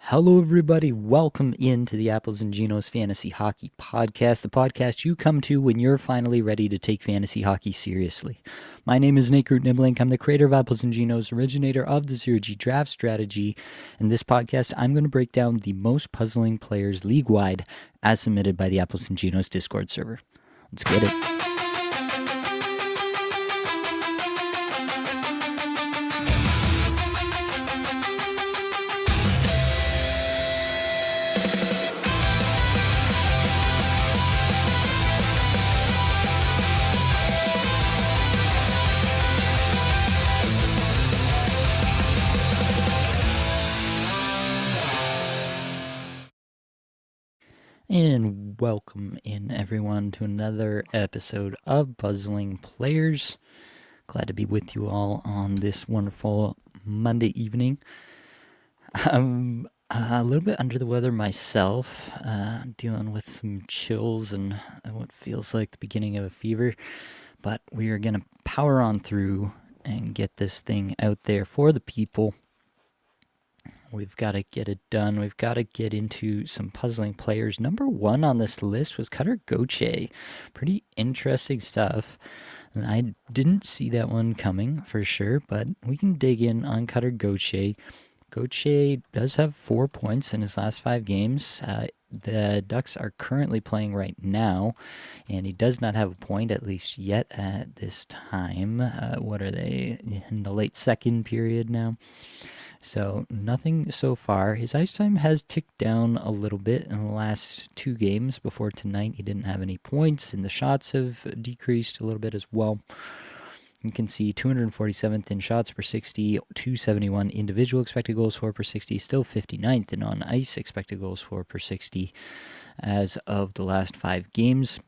Hello, everybody. Welcome into the Apples and Ginos Fantasy Hockey Podcast, the podcast you come to when you're finally ready to take fantasy hockey seriously. My name is Groot Nibbelink. I'm the creator of Apples and Ginos, originator of the Zero G Draft Strategy. In this podcast, I'm going to break down the most puzzling players league-wide as submitted by the Apples and Ginos Discord server. Let's get it. And welcome in, everyone, to another episode of Puzzling Players. Glad to be with you all on this wonderful Monday evening. I'm a little bit under the weather myself, dealing with some chills and what feels like the beginning of a fever. But we are going to power on through and get this thing out there for the people. We've got to get it done. We've got to get into some puzzling players. Number one on this list was Cutter Gauthier. Pretty interesting stuff. I didn't see that one coming for sure, but we can dig in on Cutter Gauthier. Gauthier does have 4 points in his last 5 games. The Ducks are currently playing right now, and he does not have a point, at least yet at this time. What are they? In the late second period now. So nothing so far. His ice time has ticked down a little bit in the last 2 games. Before tonight, he didn't have any points, and the shots have decreased a little bit as well. You can see 247th in shots per 60, 271 individual expected goals for per 60, still 59th in on-ice expected goals for per 60 as of the last 5 games.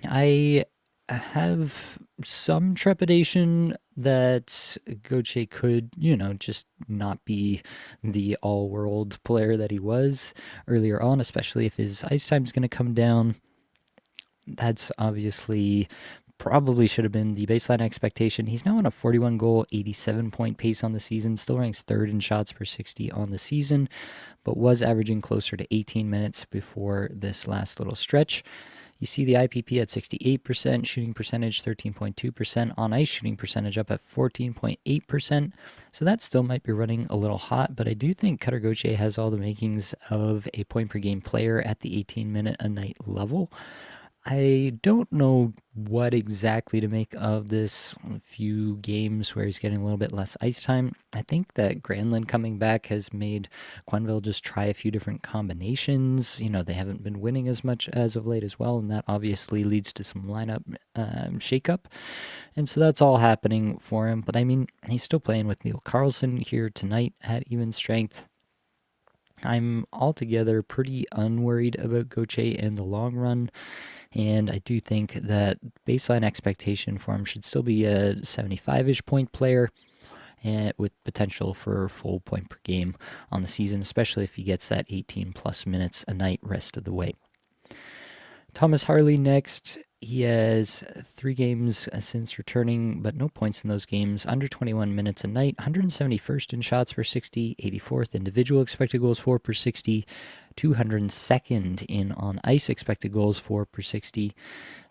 I have some trepidation that Gauthier could, just not be the all-world player that he was earlier on, especially if his ice time is going to come down. That's obviously probably should have been the baseline expectation. He's now on a 41-goal, 87-point pace on the season, still ranks 3rd in shots per 60 on the season, but was averaging closer to 18 minutes before this last little stretch. You see the IPP at 68%, shooting percentage 13.2%, on-ice shooting percentage up at 14.8%. So that still might be running a little hot, but I do think Cutter Gauthier has all the makings of a point-per-game player at the 18-minute-a-night level. I don't know what exactly to make of this few games where he's getting a little bit less ice time. I think that Granlund coming back has made Quenneville just try a few different combinations. They haven't been winning as much as of late as well, and that obviously leads to some lineup shakeup. And so that's all happening for him. But I mean, he's still playing with Neil Carlson here tonight at even strength. I'm altogether pretty unworried about Gauthier in the long run, and I do think that baseline expectation for him should still be a 75-ish point player, with potential for full point per game on the season, especially if he gets that 18-plus minutes a night rest of the way. Thomas Harley next. He has 3 games since returning, but no points in those games. Under 21 minutes a night, 171st in shots per 60, 84th individual expected goals for per 60, 202nd in on-ice expected goals for per 60.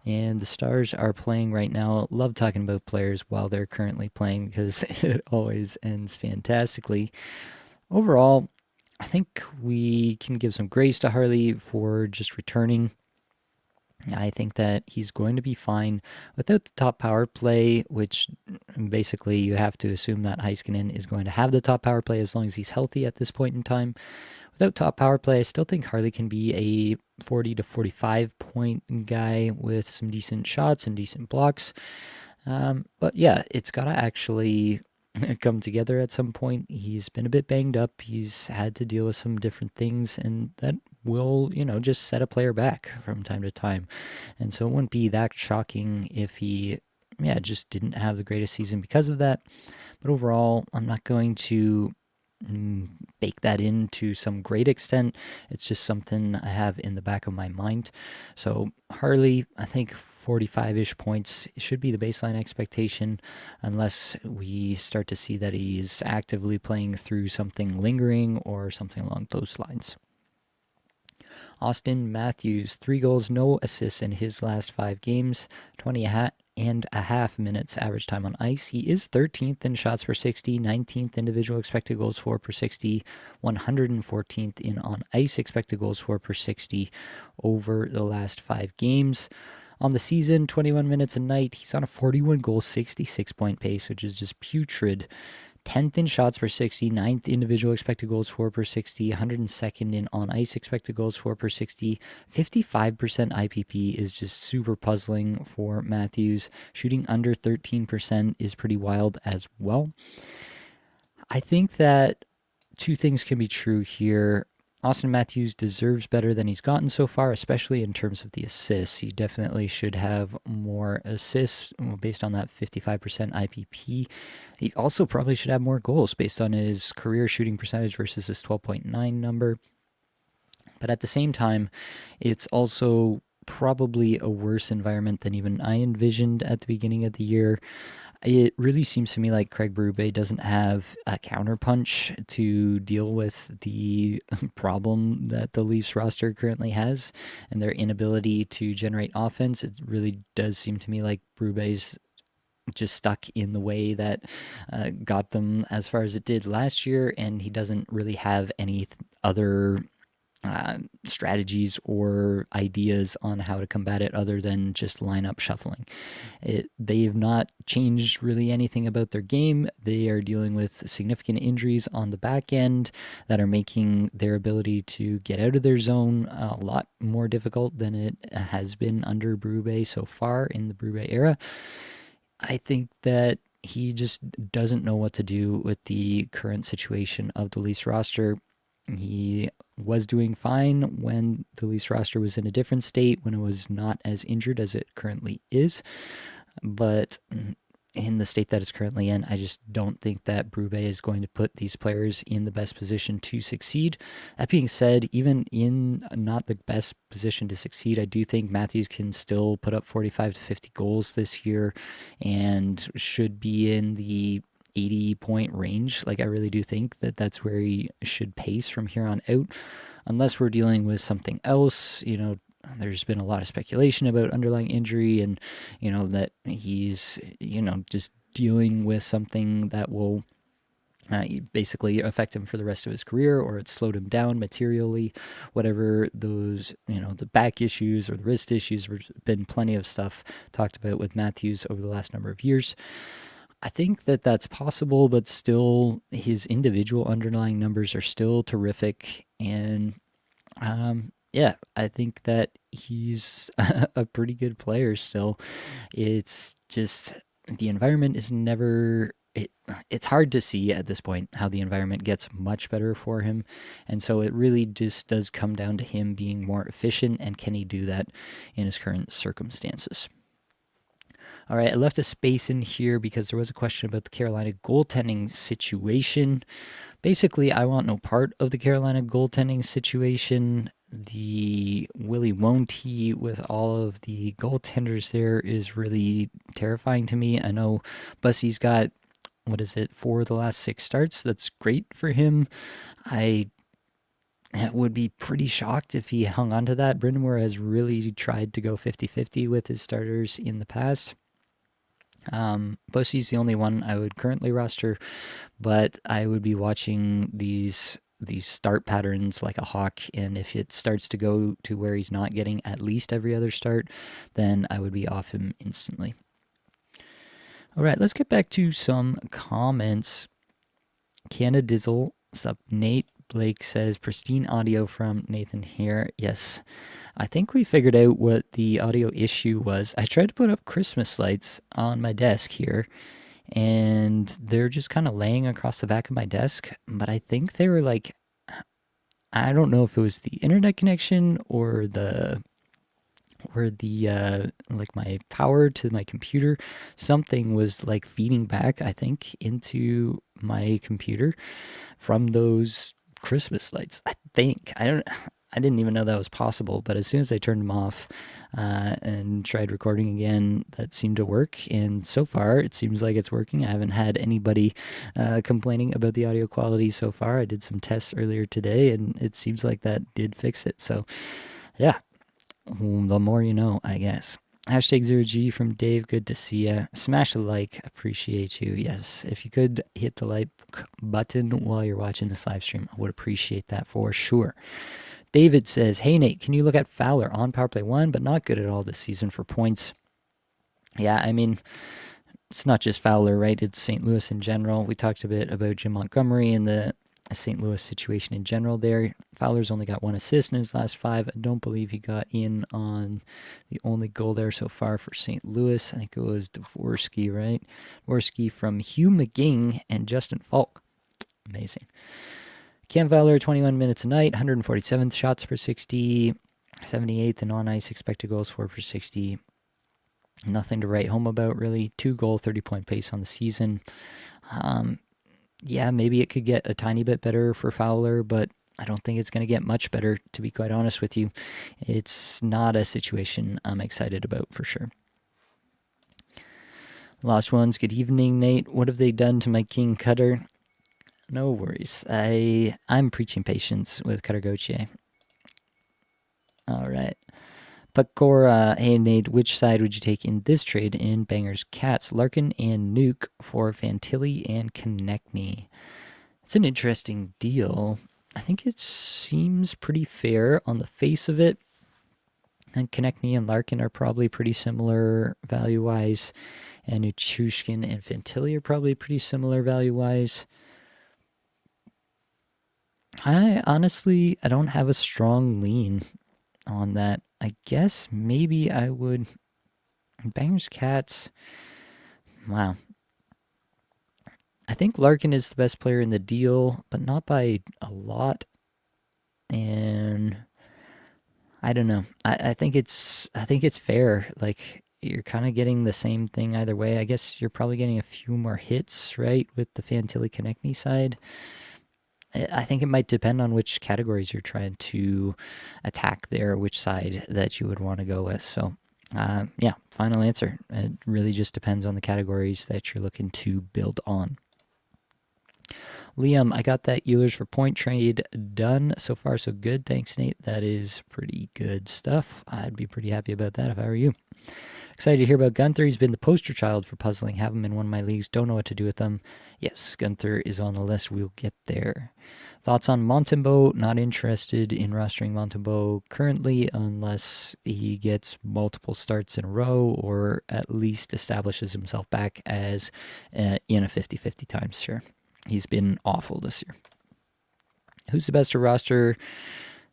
And the Stars are playing right now. Love talking about players while they're currently playing because it always ends fantastically. Overall, I think we can give some grace to Harley for just returning. I think that he's going to be fine without the top power play, which basically you have to assume that Heiskanen is going to have the top power play as long as he's healthy at this point in time. Without top power play, I still think Harley can be a 40 to 45 point guy with some decent shots and decent blocks. But yeah, it's got to actually come together at some point. He's been a bit banged up. He's had to deal with some different things, and that will, just set a player back from time to time. And so it wouldn't be that shocking if he, just didn't have the greatest season because of that. But overall, I'm not going to bake that in to some great extent. It's just something I have in the back of my mind. So Harley, I think 45-ish points should be the baseline expectation, unless we start to see that he's actively playing through something lingering or something along those lines. Austin Matthews, 3 goals, no assists in his last 5 games, 20.5 minutes average time on ice. He is 13th in shots per 60, 19th individual expected goals for per 60, 114th in on ice expected goals for per 60 over the last 5 games. On the season, 21 minutes a night. He's on a 41 goal, 66 point pace, which is just putrid. 10th in shots per 60, 9th individual expected goals for per 60, 102nd in on ice expected goals for per 60. 55% IPP is just super puzzling for Matthews. Shooting under 13% is pretty wild as well. I think that 2 things can be true here. Austin Matthews deserves better than he's gotten so far, especially in terms of the assists. He definitely should have more assists based on that 55% IPP. He also probably should have more goals based on his career shooting percentage versus his 12.9 number. But at the same time, it's also probably a worse environment than even I envisioned at the beginning of the year. It really seems to me like Craig Berube doesn't have a counterpunch to deal with the problem that the Leafs roster currently has and their inability to generate offense. It really does seem to me like Berube's just stuck in the way that got them as far as it did last year, and he doesn't really have any other strategies or ideas on how to combat it other than just lineup shuffling. They've not changed really anything about their game. They are dealing with significant injuries on the back end that are making their ability to get out of their zone a lot more difficult than it has been under Berube so far in the Berube era. I think that he just doesn't know what to do with the current situation of the Leafs roster. He was doing fine when the Leafs roster was in a different state, when it was not as injured as it currently is. But in the state that it's currently in, I just don't think that Berube is going to put these players in the best position to succeed. That being said, even in not the best position to succeed, I do think Matthews can still put up 45 to 50 goals this year and should be in the 80-point range. Like, I really do think that that's where he should pace from here on out, unless we're dealing with something else. There's been a lot of speculation about underlying injury and, that he's, just dealing with something that will basically affect him for the rest of his career, or it slowed him down materially, whatever those, the back issues or the wrist issues. There's been plenty of stuff talked about with Matthews over the last number of years. I think that that's possible, but still his individual underlying numbers are still terrific. And I think that he's a pretty good player still. It's just the environment is never... It's hard to see at this point how the environment gets much better for him. And so it really just does come down to him being more efficient, and can he do that in his current circumstances? All right, I left a space in here because there was a question about the Carolina goaltending situation. Basically, I want no part of the Carolina goaltending situation. The Willie Won't with all of the goaltenders there is really terrifying to me. I know Bussy's got, 4 of the last 6 starts. That's great for him. I would be pretty shocked if he hung on to that. Brind'Amour has really tried to go 50-50 with his starters in the past. Bussy's the only one I would currently roster, but I would be watching these start patterns like a hawk, and if it starts to go to where he's not getting at least every other start, then I would be off him instantly. All right, let's get back to some comments. Canada Dizzle, sup Nate? Blake says, pristine audio from Nathan here. Yes, I think we figured out what the audio issue was. I tried to put up Christmas lights on my desk here, and they're just kind of laying across the back of my desk, but I think they were like, I don't know if it was the internet connection or the like my power to my computer. Something was like feeding back, I think, into my computer from those Christmas lights. I didn't even know that was possible, but as soon as I turned them off and tried recording again, that seemed to work. And so far, it seems like it's working. I haven't had anybody complaining about the audio quality so far. I did some tests earlier today, and it seems like that did fix it. So, yeah, the more you know, I guess. Hashtag 0G from Dave, good to see ya. Smash a like, appreciate you. Yes, if you could hit the like button while you're watching this live stream, I would appreciate that for sure. David says, hey Nate, can you look at Fowler on power play 1, but not good at all this season for points? Yeah, I mean, it's not just Fowler, right? It's St. Louis in general. We talked a bit about Jim Montgomery and the St. Louis situation in general there. Fowler's only got 1 assist in his last 5. I don't believe he got in on the only goal there so far for St. Louis. I think it was Dvorsky, right? Dvorsky from Hugh McGing and Justin Falk. Amazing. Cam Fowler, 21 minutes a night, 147th shots per 60, 78th in on-ice expected goals for per 60. Nothing to write home about, really. 2-goal, 30-point pace on the season. Yeah, maybe it could get a tiny bit better for Fowler, but I don't think it's going to get much better, to be quite honest with you. It's not a situation I'm excited about, for sure. Last ones, good evening, Nate. What have they done to my King Cutter? No worries. I'm preaching patience with Cutter Gauthier. All right. Pakora, hey Nate, which side would you take in this trade in Bangers Cats? Larkin and Nuke for Fantilli and Konechny. It's an interesting deal. I think it seems pretty fair on the face of it. And Konechny and Larkin are probably pretty similar value-wise. And Nichushkin and Fantilli are probably pretty similar value-wise. I don't have a strong lean on that. I guess maybe I would... Bangers Cats... Wow. I think Larkin is the best player in the deal, but not by a lot. And I don't know. I think it's fair. Like, you're kind of getting the same thing either way. I guess you're probably getting a few more hits, right, with the Fantilli Konechny side. I think it might depend on which categories you're trying to attack there, which side that you would want to go with. So, yeah, final answer. It really just depends on the categories that you're looking to build on. Liam, I got that Ehlers for point trade done. So far, so good. Thanks, Nate. That is pretty good stuff. I'd be pretty happy about that if I were you. Excited to hear about Gunther. He's been the poster child for puzzling. Have him in one of my leagues. Don't know what to do with them. Yes, Gunther is on the list. We'll get there. Thoughts on Montembeault? Not interested in rostering Montembeault currently unless he gets multiple starts in a row or at least establishes himself back as in a 50-50 times share. He's been awful this year. Who's the best roster?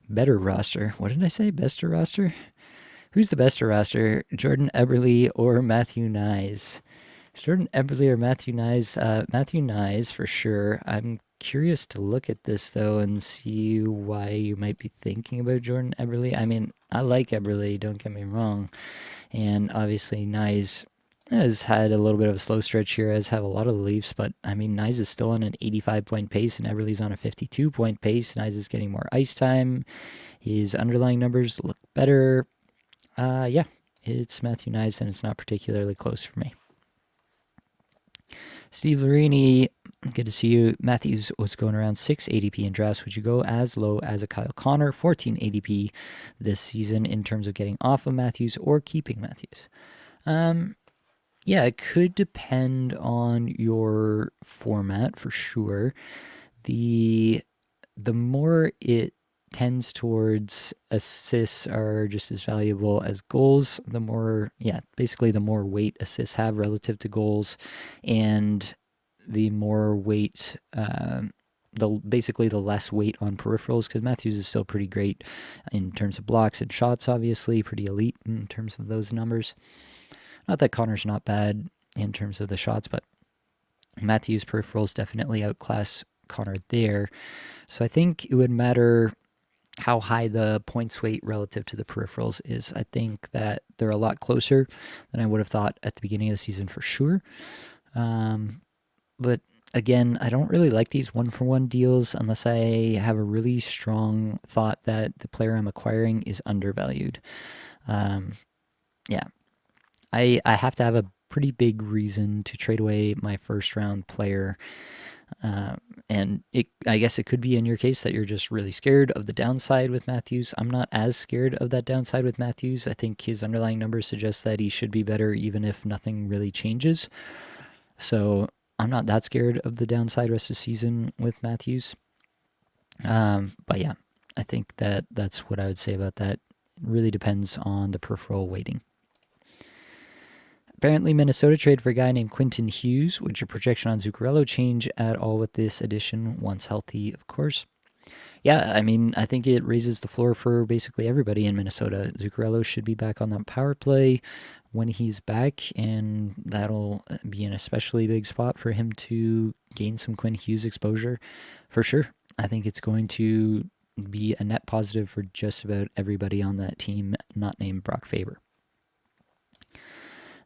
Better roster. What did I say? Bester roster? Who's the best roster? Jordan Eberle or Matthew Nyes? Jordan Eberle or Matthew Nyes? Matthew Nyes for sure. I'm curious to look at this though and see why you might be thinking about Jordan Eberle. I mean, I like Eberle, don't get me wrong. And obviously Nyes has had a little bit of a slow stretch here, as have a lot of the Leafs, but I mean, Nyes is still on an 85-point pace and Eberle's on a 52-point pace. Nyes is getting more ice time. His underlying numbers look better. Yeah, it's Matthew Nyes, and it's not particularly close for me. Steve Larini, good to see you. Matthews was going around 6 ADP in drafts. Would you go as low as a Kyle Connor, 14 ADP this season in terms of getting off of Matthews or keeping Matthews? Yeah, it could depend on your format for sure. The more it tends towards assists are just as valuable as goals, the more weight assists have relative to goals, and the more weight, the less weight on peripherals, because Matthews is still pretty great in terms of blocks and shots, obviously, pretty elite in terms of those numbers. Not that Connor's not bad in terms of the shots, but Matthews' peripherals definitely outclass Connor there. So I think it would matter how high the points weight relative to the peripherals is. I think that they're a lot closer than I would have thought at the beginning of the season for sure. But Again, I don't really like these one-for-one deals unless I have a really strong thought that the player I'm acquiring is undervalued. Um, yeah, I have to have a pretty big reason to trade away my first-round player. And I guess it could be in your case that you're just really scared of the downside with Matthews. I'm not as scared of that downside with Matthews. I think his underlying numbers suggest that he should be better even if nothing really changes. So I'm not that scared of the downside rest of the season with Matthews. But yeah, I think that's what I would say about that. It really depends on the peripheral weighting. Apparently, Minnesota traded for a guy named Quentin Hughes. Would your projection on Zuccarello change at all with this addition, once healthy, of course? Yeah, I mean, I think it raises the floor for basically everybody in Minnesota. Zuccarello should be back on that power play when he's back, and that'll be an especially big spot for him to gain some Quinn Hughes exposure for sure. I think it's going to be a net positive for just about everybody on that team, not named Brock Faber.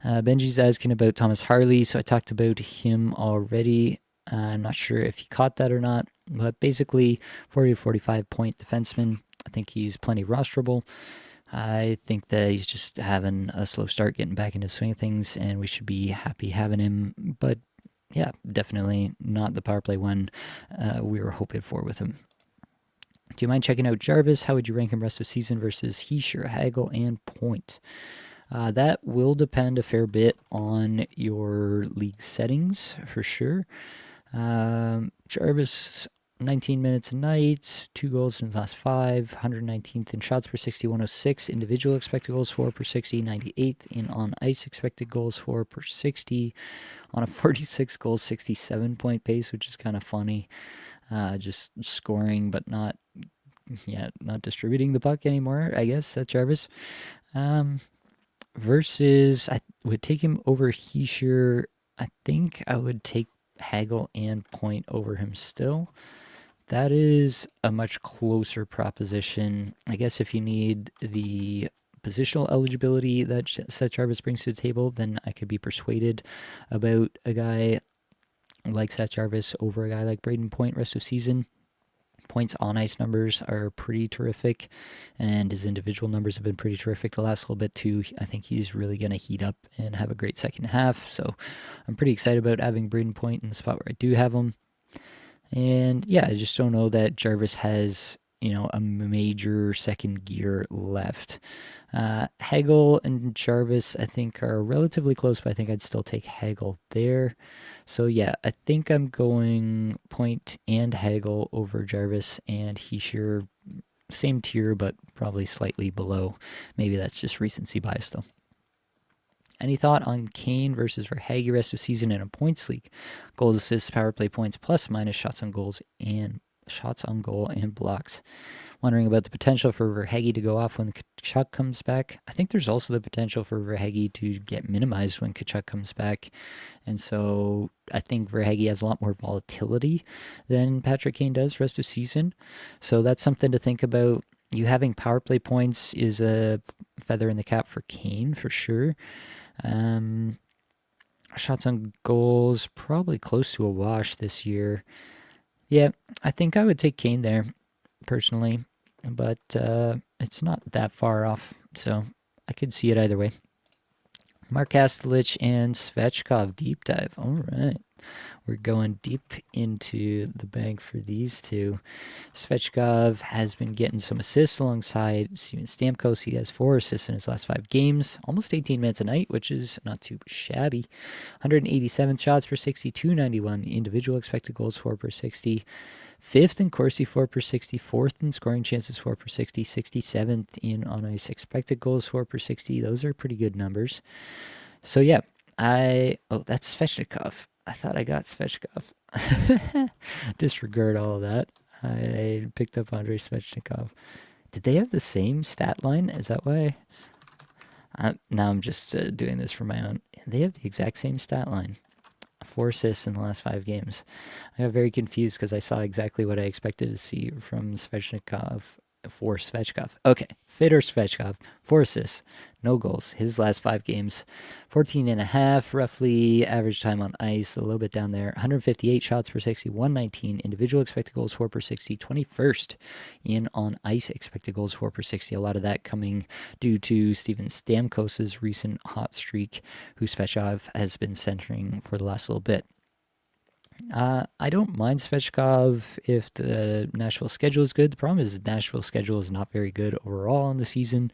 Benji's asking about Thomas Harley, so I talked about him already. I'm not sure if he caught that or not, but basically 40 to 45 point defenseman. I think he's plenty rosterable. I think that he's just having a slow start, getting back into the swing of things, and we should be happy having him. But yeah, definitely not the power play one we were hoping for with him. Do you mind checking out Jarvis? How would you rank him rest of season versus Heischer, Hagel, and Point? That will depend a fair bit on your league settings for sure. Jarvis, 19 minutes a night, 2 goals in the last 5, 119th in shots per 60, 106. Individual expected goals for per 60, 98th in on ice expected goals for per 60, on a 46 goal, 67 point pace, which is kind of funny. Just scoring, but not distributing the puck anymore, I guess, at Jarvis. Versus, I would take him over Heischer. I think I would take Hagel and Point over him still. That is a much closer proposition. I guess if you need the positional eligibility that Seth Jarvis brings to the table, then I could be persuaded about a guy like Seth Jarvis over a guy like Braden Point rest of season. Points on ice numbers are pretty terrific, and his individual numbers have been pretty terrific the last little bit too. I think he's really going to heat up and have a great second half. So I'm pretty excited about having Braden Point in the spot where I do have him. And yeah, I just don't know that Jarvis has, a major second gear left. Hagel and Jarvis, I think, are relatively close, but I think I'd still take Hagel there. So yeah, I think I'm going Point and Hagel over Jarvis, and Heischer, same tier, but probably slightly below. Maybe that's just recency bias, though. Any thought on Kane versus Verhaeghe rest of season in a points league? Goals, assists, power play points, plus minus shots on goals and shots on goal and blocks. Wondering about the potential for Verhaeghe to go off when Tkachuk comes back. I think there's also the potential for Verhaeghe to get minimized when Tkachuk comes back. And so I think Verhaeghe has a lot more volatility than Patrick Kane does rest of season. So that's something to think about. You having power play points is a feather in the cap for Kane for sure. Shots on goals, probably close to a wash this year. Yeah, I think I would take Kane there, personally, but it's not that far off, so I could see it either way. Mark Kastelich and Svechkov deep dive. All right. We're going deep into the bank for these two. Svechkov has been getting some assists alongside Steven Stamkos. He has 4 assists in his last 5 games, almost 18 minutes a night, which is not too shabby. 187 shots per 60, 291 individual expected goals for per 60. 5th in Corsi 4 per 60, 4th in scoring chances 4 per 60, 67th in on ice expected goals 4 per 60. Those are pretty good numbers. So yeah, that's Svechnikov. I thought I got Svechkov. Disregard all of that. I picked up Andrei Svechnikov. Did they have the same stat line? Is that why? Now I'm just doing this for my own. They have the exact same stat line. 4 assists in the last 5 games. I got very confused because I saw exactly what I expected to see from Svechnikov for Svechkov. Okay, Fedor Svechkov, 4 assists, no goals. His last 5 games, 14 and a half, roughly average time on ice, a little bit down there. 158 shots per 60, 119 individual expected goals for per 60, 21st in on ice expected goals for per 60. A lot of that coming due to Steven Stamkos's recent hot streak, who Svechkov has been centering for the last little bit. I don't mind Svechkov if the Nashville schedule is good. The problem is Nashville's schedule is not very good overall in the season.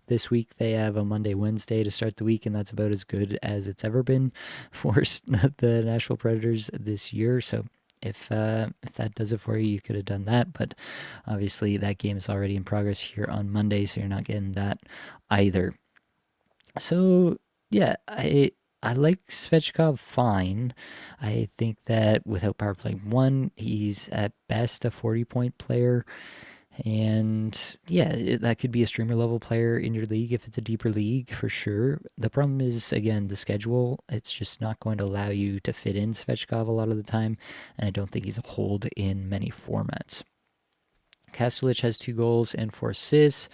This week they have a Monday, Wednesday to start the week, and that's about as good as it's ever been for the Nashville Predators this year. So if that does it for you, you could have done that. But obviously that game is already in progress here on Monday, so you're not getting that either. So yeah, I like Svechkov fine. I think that without power play 1, he's at best a 40-point player. And yeah, that could be a streamer level player in your league if it's a deeper league for sure. The problem is, again, the schedule. It's just not going to allow you to fit in Svechkov a lot of the time. And I don't think he's a hold in many formats. Kastelich has 2 goals and 4 assists.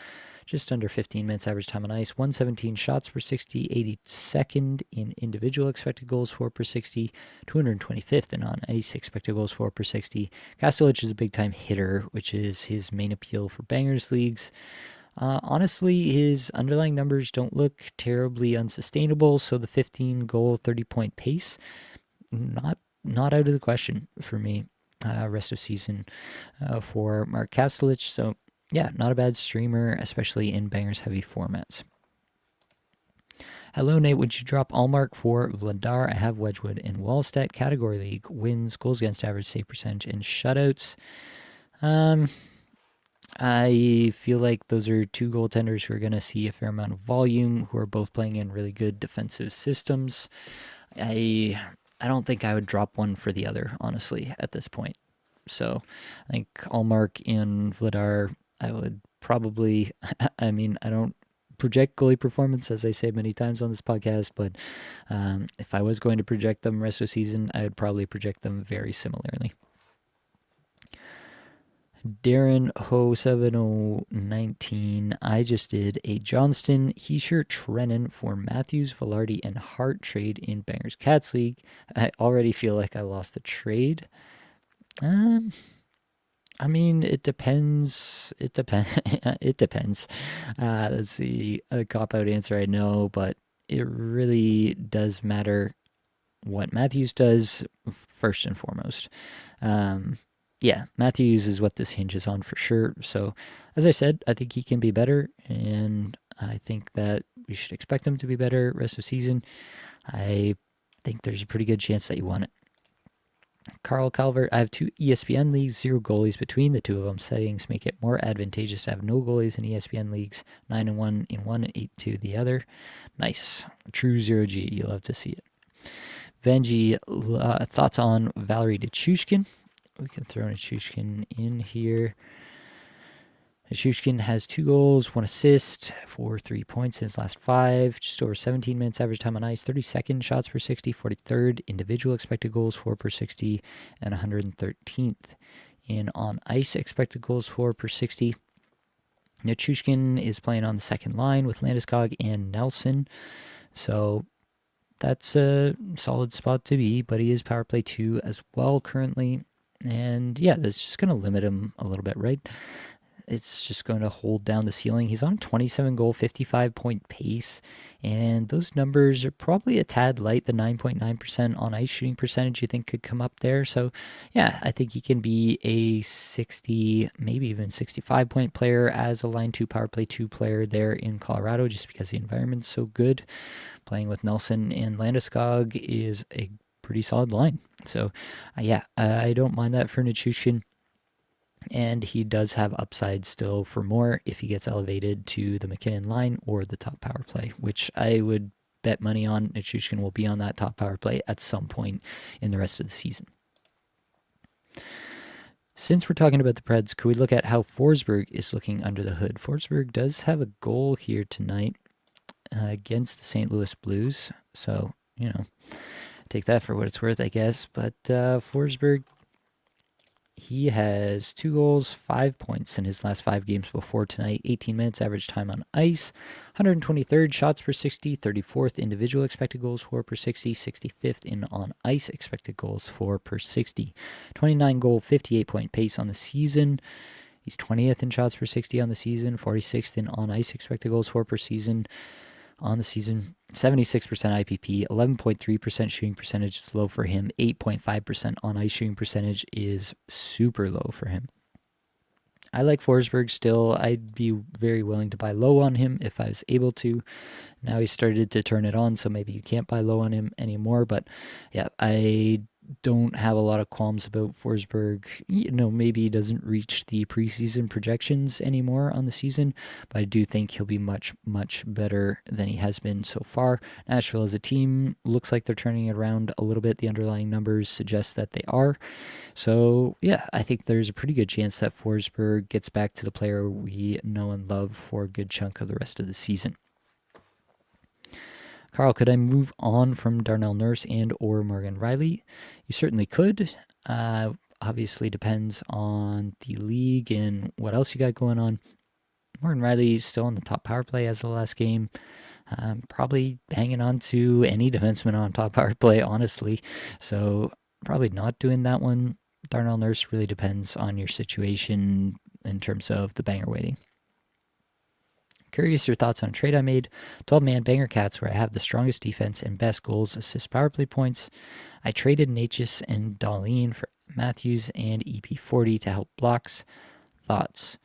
Just under 15 minutes average time on ice, 117 shots per 60, 82nd in individual expected goals for per 60, 225th in on ice expected goals for per 60. Kastelich is a big time hitter, which is his main appeal for bangers leagues. Honestly, his underlying numbers don't look terribly unsustainable, so the 15 goal, 30 point pace, not out of the question for me. Rest of season for Mark Kastelich, so yeah, not a bad streamer, especially in bangers heavy formats. Hello, Nate. Would you drop Allmark for Vladar? I have Wedgwood in Wallstat category league. Wins, goals against average, save percentage, and shutouts. I feel like those are 2 goaltenders who are going to see a fair amount of volume, who are both playing in really good defensive systems. I don't think I would drop one for the other, honestly, at this point. So I think Allmark and Vladar, I would probably, I mean, I don't project goalie performance, as I say many times on this podcast, but if I was going to project them rest of the season, I would probably project them very similarly. Darren Ho 7019. I just did a Johnston, Heischer, Trennan for Matthews, Velarde, and Hart trade in Bangers Cats League. I already feel like I lost the trade. I mean, it depends. It depends. Let's see. A cop-out answer, I know, but it really does matter what Matthews does first and foremost. Yeah, Matthews is what this hinges on for sure. So, as I said, I think he can be better, and I think that we should expect him to be better rest of season. I think there's a pretty good chance that you want it. Carl Calvert, I have 2 ESPN leagues, 0 goalies between the 2 of them. Settings make it more advantageous to have no goalies in ESPN leagues, 9-1 in one and 8-2 the other. Nice. True 0G. You love to see it. Benji, thoughts on Valerie Nichushkin? We can throw Nichushkin in here. Nichushkin has 2 goals, 1 assist for 3 points in his last 5. Just over 17 minutes average time on ice, 32nd shots per 60, 43rd individual expected goals for per 60, and 113th in on ice expected goals for per 60. Nichushkin is playing on the second line with Landeskog and Nelson, so that's a solid spot to be, but he is power play 2 as well currently. And yeah, that's just going to limit him a little bit, right? It's just going to hold down the ceiling. He's on 27 goal, 55 point pace, and those numbers are probably a tad light. The 9.9% on ice shooting percentage you think could come up there. So yeah, I think he can be a 60, maybe even 65 point player as a line 2 power play 2 player there in Colorado, just because the environment's so good. Playing with Nelson and Landeskog is a pretty solid line. So yeah, I don't mind that for Nichushkin. And he does have upside still for more if he gets elevated to the McKinnon line or the top power play, which I would bet money on Nichushkin will be on that top power play at some point in the rest of the season. Since we're talking about the Preds, could we look at how Forsberg is looking under the hood? Forsberg does have a goal here tonight against the St. Louis Blues. So, take that for what it's worth, I guess. But Forsberg, He has 2 goals, 5 points in his last 5 games before tonight. 18 minutes average time on ice, 123rd shots per 60, 34th individual expected goals for per 60, 65th in on ice expected goals for per 60. 29 goal, 58 point pace on the season. He's 20th in shots per 60 on the season, 46th in on ice expected goals for per season. On the season, 76% IPP, 11.3% shooting percentage is low for him, 8.5% on ice shooting percentage is super low for him. I like Forsberg still. I'd be very willing to buy low on him if I was able to. Now he started to turn it on, so maybe you can't buy low on him anymore. But yeah, I don't have a lot of qualms about Forsberg. Maybe he doesn't reach the preseason projections anymore on the season, but I do think he'll be much, much better than he has been so far. Nashville as a team looks like they're turning it around a little bit. The underlying numbers suggest that they are. So yeah, I think there's a pretty good chance that Forsberg gets back to the player we know and love for a good chunk of the rest of the season. Carl, could I move on from Darnell Nurse and or Morgan Riley? You certainly could. Obviously depends on the league and what else you got going on. Morgan Riley is still on the top power play as of the last game. Probably hanging on to any defenseman on top power play, honestly. So probably not doing that one. Darnell Nurse really depends on your situation in terms of the banger weighting. Curious your thoughts on a trade I made. 12-man Banger Cats, where I have the strongest defense and best goals, assist, power play points. I traded Natchez and Dahlin for Matthews and EP40 to help blocks. Thoughts?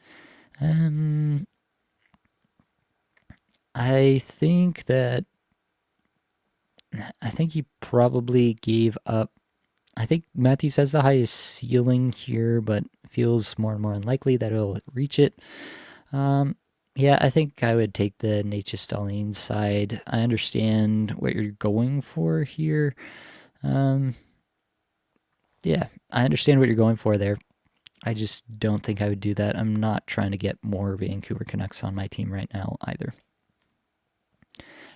I think he probably gave up. I think Matthews has the highest ceiling here, but feels more and more unlikely that he'll reach it. Yeah, I think I would take the Natchez Dahlin side. I understand what you're going for here. Yeah, I understand what you're going for there. I just don't think I would do that. I'm not trying to get more Vancouver Canucks on my team right now either.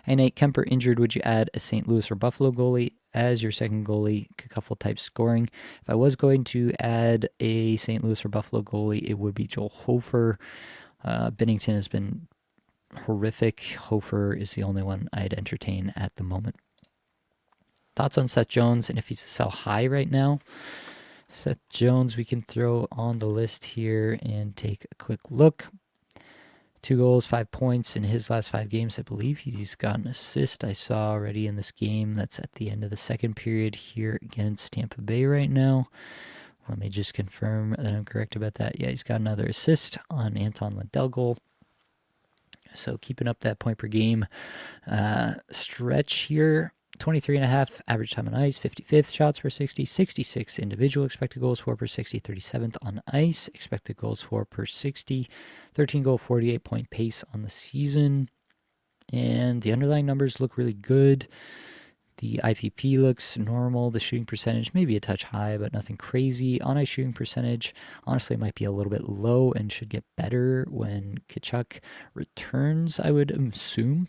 Hey Nate, Kemper injured. Would you add a St. Louis or Buffalo goalie as your second goalie, couple type scoring? If I was going to add a St. Louis or Buffalo goalie, it would be Joel Hofer. Binnington has been horrific. Hofer is the only one I'd entertain at the moment. Thoughts on Seth Jones and if he's a sell high right now? Seth Jones we can throw on the list here and take a quick look. 2 goals, 5 points in his last 5 games. I believe he's got an assist I saw already in this game. That's at the end of the second period here against Tampa Bay right now. Let me just confirm that I'm correct about that. Yeah, he's got another assist on Anton Lundell goal. So keeping up that point per game stretch here. 23.5 average time on ice, 55th shots per 60, 66 individual expected goals for per 60, 37th on ice, expected goals for per 60, 13 goal, 48 point pace on the season. And the underlying numbers look really good. The IPP looks normal. The shooting percentage maybe a touch high, but nothing crazy. On-ice shooting percentage, honestly, might be a little bit low and should get better when Tkachuk returns, I would assume.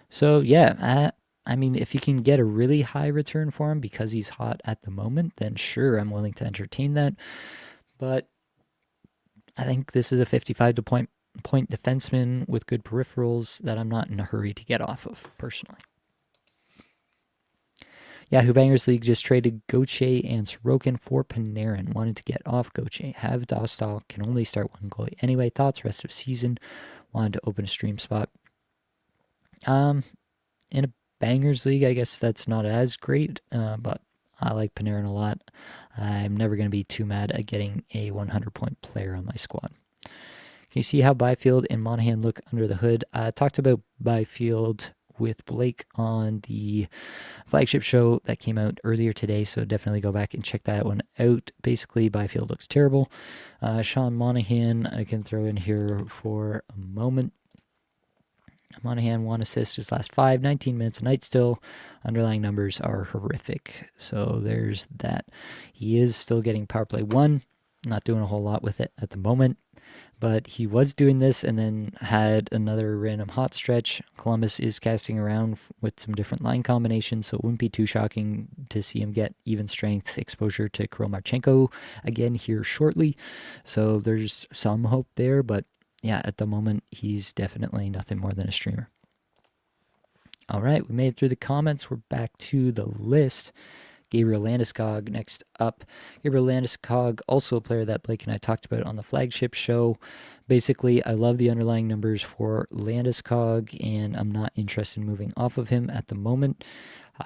So, yeah, I mean, if you can get a really high return for him because he's hot at the moment, then sure, I'm willing to entertain that. But I think this is a 55 to point defenseman with good peripherals that I'm not in a hurry to get off of, personally. Yahoo Bangers League just traded Gauthier and Sorokin for Panarin. Wanted to get off Gauthier. Have Dostal. Can only start one goalie. Anyway, thoughts rest of season. Wanted to open a stream spot. In a Bangers League, I guess that's not as great, but I like Panarin a lot. I'm never going to be too mad at getting a 100-point player on my squad. Can you see how Byfield and Monahan look under the hood? I talked about Byfield with Blake on the flagship show that came out earlier today, so definitely go back and check that one out. Basically, Byfield looks terrible. Sean Monahan, I can throw in here for a moment. Monahan, 1 assist his last 5, 19 minutes a night still. Underlying numbers are horrific, so there's that. He is still getting power play 1. not doing a whole lot with it at the moment. But he was doing this and then had another random hot stretch. Columbus is casting around with some different line combinations, so it wouldn't be too shocking to see him get even strength exposure to Kirill Marchenko again here shortly. So there's some hope there, but yeah, at the moment, he's definitely nothing more than a streamer. All right, we made it through the comments. We're back to the list. Gabriel Landeskog next up. Gabriel Landeskog, also a player that Blake and I talked about on the flagship show. Basically, I love the underlying numbers for Landeskog, and I'm not interested in moving off of him at the moment.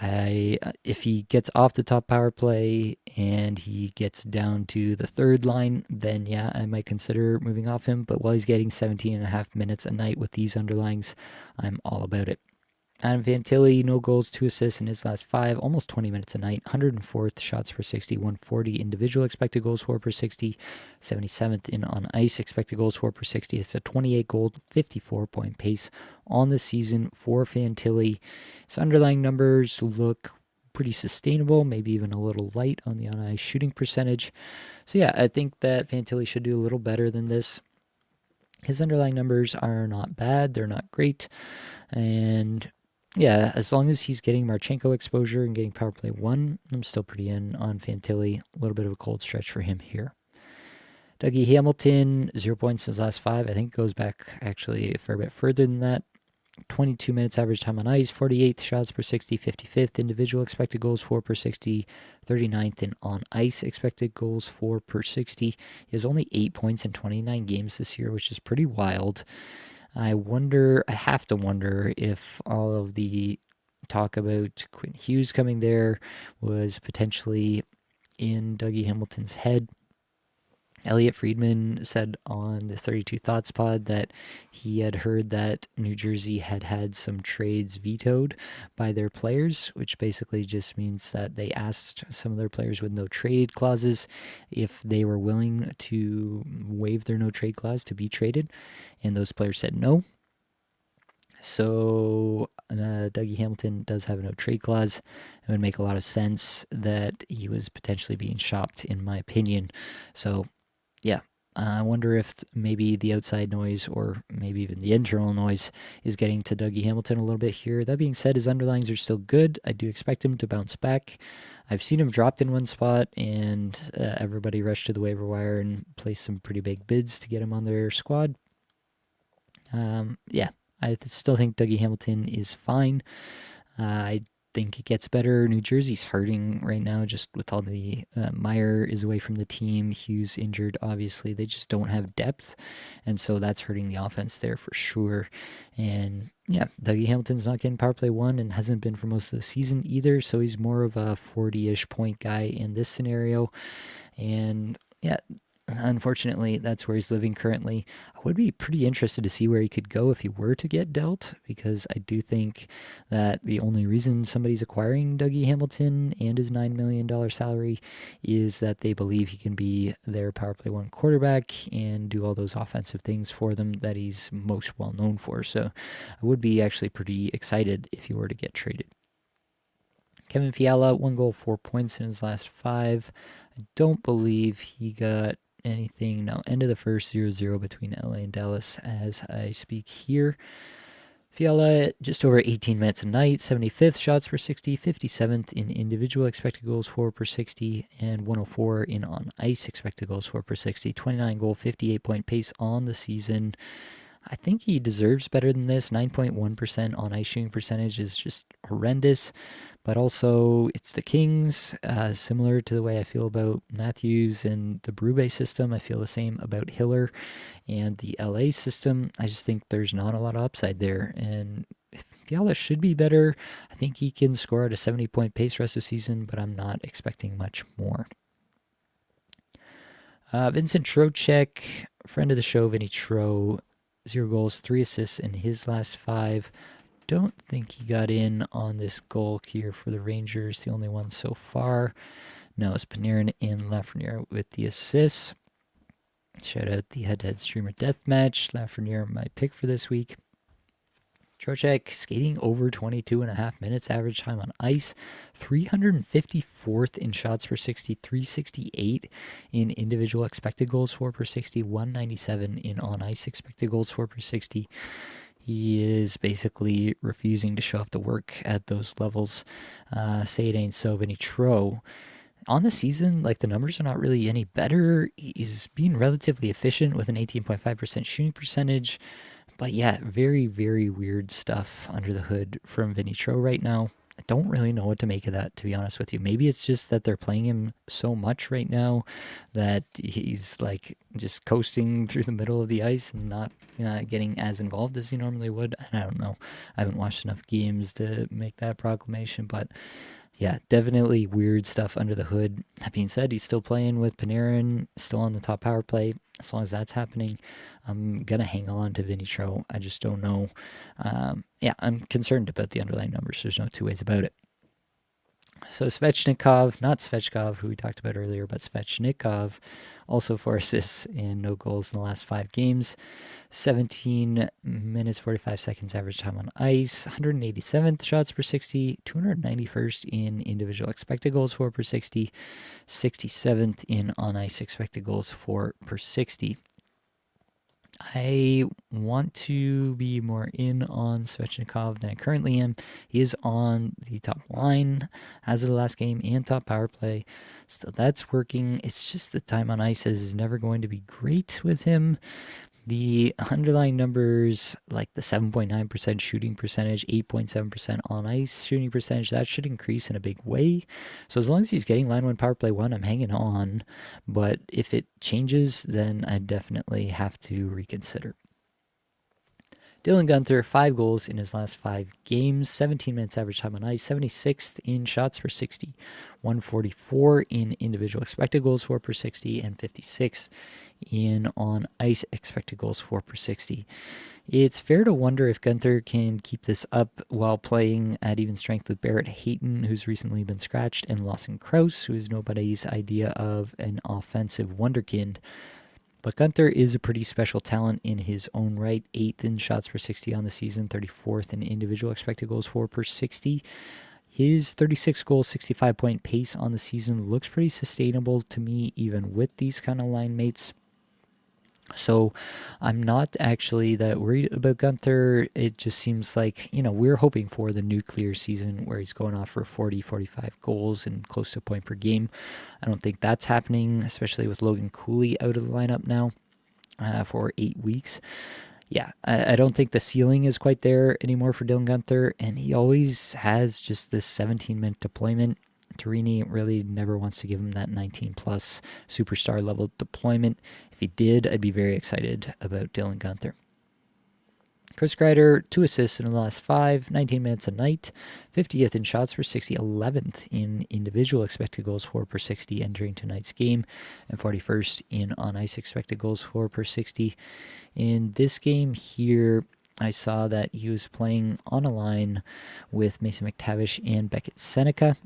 If he gets off the top power play and he gets down to the third line, then yeah, I might consider moving off him. But while he's getting 17.5 minutes a night with these underlings, I'm all about it. Adam Fantilli, no goals, 2 assists in his last 5, almost 20 minutes a night, 104th shots per 60, 140 individual expected goals for per 60, 77th in on ice expected goals for per 60. It's a 28 goal, 54-point pace on the season for Fantilli. His underlying numbers look pretty sustainable, maybe even a little light on the on ice shooting percentage. So yeah, I think that Fantilli should do a little better than this. His underlying numbers are not bad, they're not great, and yeah, as long as he's getting Marchenko exposure and getting power play 1, I'm still pretty in on Fantilli. A little bit of a cold stretch for him here. Dougie Hamilton, 0 points in his last 5. I think goes back actually a fair bit further than that. 22 minutes average time on ice, 48th shots per 60, 55th individual expected goals for per 60, 39th in on ice expected goals for per 60. He has only 8 points in 29 games this year, which is pretty wild. I have to wonder if all of the talk about Quinn Hughes coming there was potentially in Dougie Hamilton's head. Elliot Friedman said on the 32 Thoughts pod that he had heard that New Jersey had had some trades vetoed by their players, which basically just means that they asked some of their players with no trade clauses if they were willing to waive their no trade clause to be traded, and those players said no. So Dougie Hamilton does have a no trade clause. It would make a lot of sense that he was potentially being shopped, in my opinion. So yeah, I wonder if maybe the outside noise or maybe even the internal noise is getting to Dougie Hamilton a little bit here. That being said, his underlines are still good. I do expect him to bounce back. I've seen him dropped in one spot, and everybody rushed to the waiver wire and placed some pretty big bids to get him on their squad. Yeah, I still think Dougie Hamilton is fine. I think it gets better. New Jersey's hurting right now just with all the Meyer is away from the team. Hughes injured, obviously. They just don't have depth, and so that's hurting the offense there for sure. And yeah, Dougie Hamilton's not getting power play 1 and hasn't been for most of the season either, so he's more of a 40-ish point guy in this scenario. And yeah, unfortunately, that's where he's living currently. I would be pretty interested to see where he could go if he were to get dealt, because I do think that the only reason somebody's acquiring Dougie Hamilton and his $9 million salary is that they believe he can be their power play 1 quarterback and do all those offensive things for them that he's most well known for. So I would be actually pretty excited if he were to get traded. Kevin Fiala, 1 goal, 4 points in his last 5. I don't believe he got anything. No, end of the first 0-0 between LA and Dallas as I speak here. Fiala, just over 18 minutes a night, 75th shots per 60, 57th in individual expected goals for per 60, and 104 in on ice expected goals for per 60. 29 goal, 58-point pace on the season. I think he deserves better than this. 9.1% on ice shooting percentage is just horrendous. But also, it's the Kings, similar to the way I feel about Matthews and the Berube system. I feel the same about Hiller and the LA system. I just think there's not a lot of upside there. And Fiala should be better. I think he can score at a 70-point pace rest of the season, but I'm not expecting much more. Vincent Trocheck, friend of the show, Vinny Tro, 0 goals, 3 assists in his last 5. Don't think he got in on this goal here for the Rangers, the only one so far. No, it's Panarin and Lafreniere with the assists. Shout out the head-to-head streamer deathmatch. Lafreniere, my pick for this week. Trocheck skating over 22 and a half minutes average time on ice, 354th in shots per 60, 368 in individual expected goals for per 60, 197 in on ice expected goals for per 60. He is basically refusing to show up to work at those levels. Say it ain't so, Vinny Tro. On the season, like, the numbers are not really any better. He's being relatively efficient with an 18.5% shooting percentage. But yeah, very, very weird stuff under the hood from Vinny Tro right now. I don't really know what to make of that, to be honest with you. Maybe it's just that they're playing him so much right now that he's like just coasting through the middle of the ice and not getting as involved as he normally would. I don't know. I haven't watched enough games to make that proclamation, but yeah, definitely weird stuff under the hood. That being said, he's still playing with Panarin, still on the top power play. As long as that's happening, I'm going to hang on to Vinny Tro. I just don't know. I'm concerned about the underlying numbers. There's no two ways about it. So Svechnikov, not Svechkov, who we talked about earlier, but Svechnikov, also 4 assists and no goals in the last 5 games. 17 minutes, 45 seconds average time on ice. 187th shots per 60. 291st in individual expected goals for per 60. 67th in on ice expected goals for per 60. I want to be more in on Svechnikov than I currently am. He is on the top line as of the last game and top power play. So that's working. It's just the time on ice is never going to be great with him. The underlying numbers, like the 7.9% shooting percentage, 8.7% on ice shooting percentage, that should increase in a big way. So as long as he's getting line 1 power play 1, I'm hanging on. But if it changes, then I definitely have to reconsider. Dylan Guenther, 5 goals in his last 5 games, 17 minutes average time on ice, 76th in shots per 60, 144 in individual expected goals for per 60, and 56th in on ice expected goals for per 60. It's fair to wonder if Guenther can keep this up while playing at even strength with Barrett Hayton, who's recently been scratched, and Lawson Krause, who is nobody's idea of an offensive wonderkind. But Guenther is a pretty special talent in his own right. 8th in shots per 60 on the season, 34th in individual expected goals for per 60. His 36 goal, 65 point pace on the season looks pretty sustainable to me, even with these kind of line mates. So I'm not actually that worried about Guenther. It just seems like, we're hoping for the nuclear season where he's going off for 40, 45 goals and close to a point per game. I don't think that's happening, especially with Logan Cooley out of the lineup now for 8 weeks. Yeah, I don't think the ceiling is quite there anymore for Dylan Guenther, and he always has just this 17-minute deployment. Torini really never wants to give him that 19-plus superstar level deployment. If he did, I'd be very excited about Dylan Guenther. Chris Kreider, 2 assists in the last 5, 19 minutes a night, 50th in shots per 60, 11th in individual expected goals for per 60 entering tonight's game, and 41st in on-ice expected goals for per 60. In this game here, I saw that he was playing on a line with Mason McTavish and Beckett Seneca.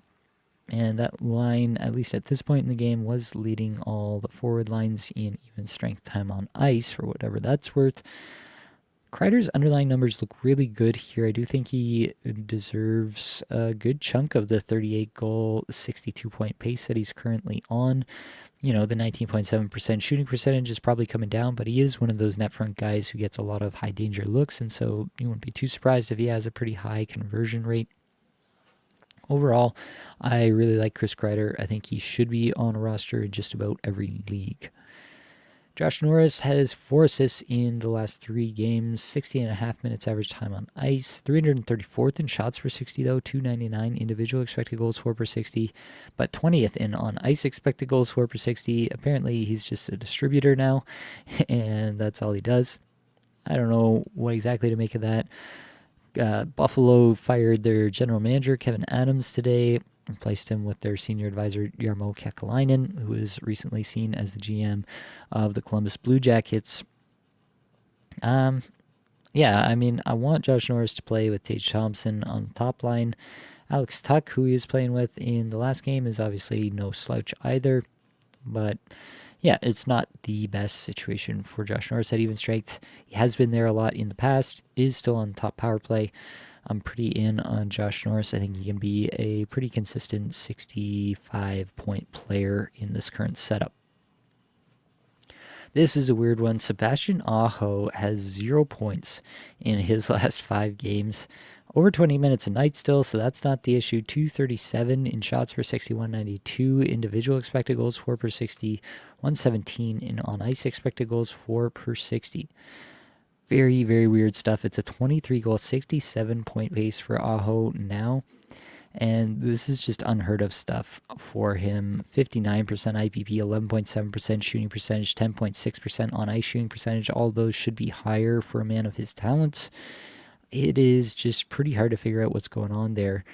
And that line, at least at this point in the game, was leading all the forward lines in even strength time on ice, for whatever that's worth. Kreider's underlying numbers look really good here. I do think he deserves a good chunk of the 38-goal, 62-point pace that he's currently on. The 19.7% shooting percentage is probably coming down, but he is one of those net front guys who gets a lot of high-danger looks, and so you wouldn't be too surprised if he has a pretty high conversion rate. Overall, I really like Chris Kreider. I think he should be on a roster in just about every league. Josh Norris has 4 assists in the last 3 games, 60.5 minutes average time on ice, 334th in shots per 60 though, 299 individual expected goals for per 60, but 20th in on ice expected goals for per 60. Apparently he's just a distributor now, and that's all he does. I don't know what exactly to make of that. Buffalo fired their general manager, Kevin Adams, today, replaced him with their senior advisor, Jarmo Kekalainen, who was recently seen as the GM of the Columbus Blue Jackets. I want Josh Norris to play with Tage Thompson on the top line. Alex Tuck, who he was playing with in the last game, is obviously no slouch either. But yeah, it's not the best situation for Josh Norris at even strength. He has been there a lot in the past, is still on top power play. I'm pretty in on Josh Norris. I think he can be a pretty consistent 65-point player in this current setup. This is a weird one. Sebastian Aho has 0 points in his last 5 games. Over 20 minutes a night still, so that's not the issue. 237 in shots per 60, 192 individual expected goals for per 60, 117 in on ice expected goals for per 60. Very, very weird stuff. It's a 23 goal, 67 point pace for Aho now. And this is just unheard of stuff for him. 59% IPP, 11.7% shooting percentage, 10.6% on ice shooting percentage. All those should be higher for a man of his talents. It is just pretty hard to figure out what's going on there.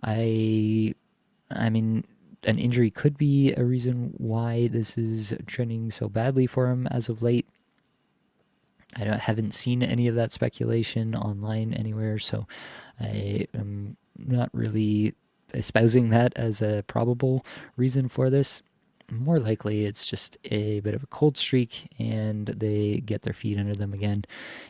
I mean, an injury could be a reason why this is trending so badly for him as of late. I haven't seen any of that speculation online anywhere, so I am not really espousing that as a probable reason for this. More likely, it's just a bit of a cold streak, and they get their feet under them again,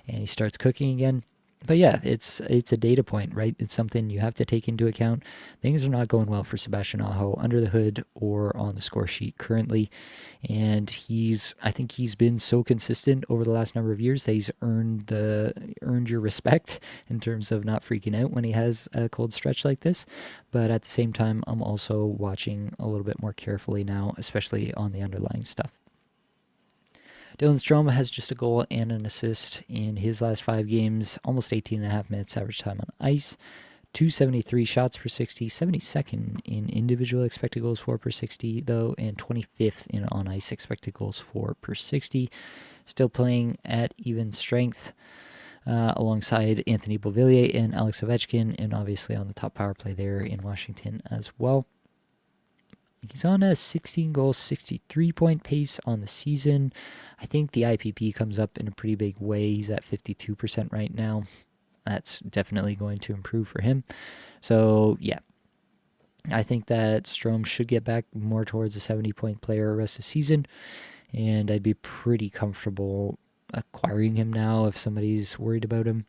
and he starts cooking again. But yeah, it's a data point, right? It's something you have to take into account. Things are not going well for Sebastian Aho under the hood or on the score sheet currently, and I think he's been so consistent over the last number of years that he's earned your respect in terms of not freaking out when he has a cold stretch like this. But at the same time, I'm also watching a little bit more carefully now, especially on the underlying stuff. Dylan Strome has just a goal and an assist in his last 5 games, almost 18.5 minutes average time on ice, 273 shots per 60, 72nd in individual expected goals for per 60, though, and 25th in on ice expected goals for per 60. Still playing at even strength alongside Anthony Beauvillier and Alex Ovechkin, and obviously on the top power play there in Washington as well. He's on a 16 goal, 63 point pace on the season. I think the IPP comes up in a pretty big way. He's at 52% right now. That's definitely going to improve for him. So, yeah. I think that Strome should get back more towards a 70-point player rest of the season. And I'd be pretty comfortable acquiring him now if somebody's worried about him.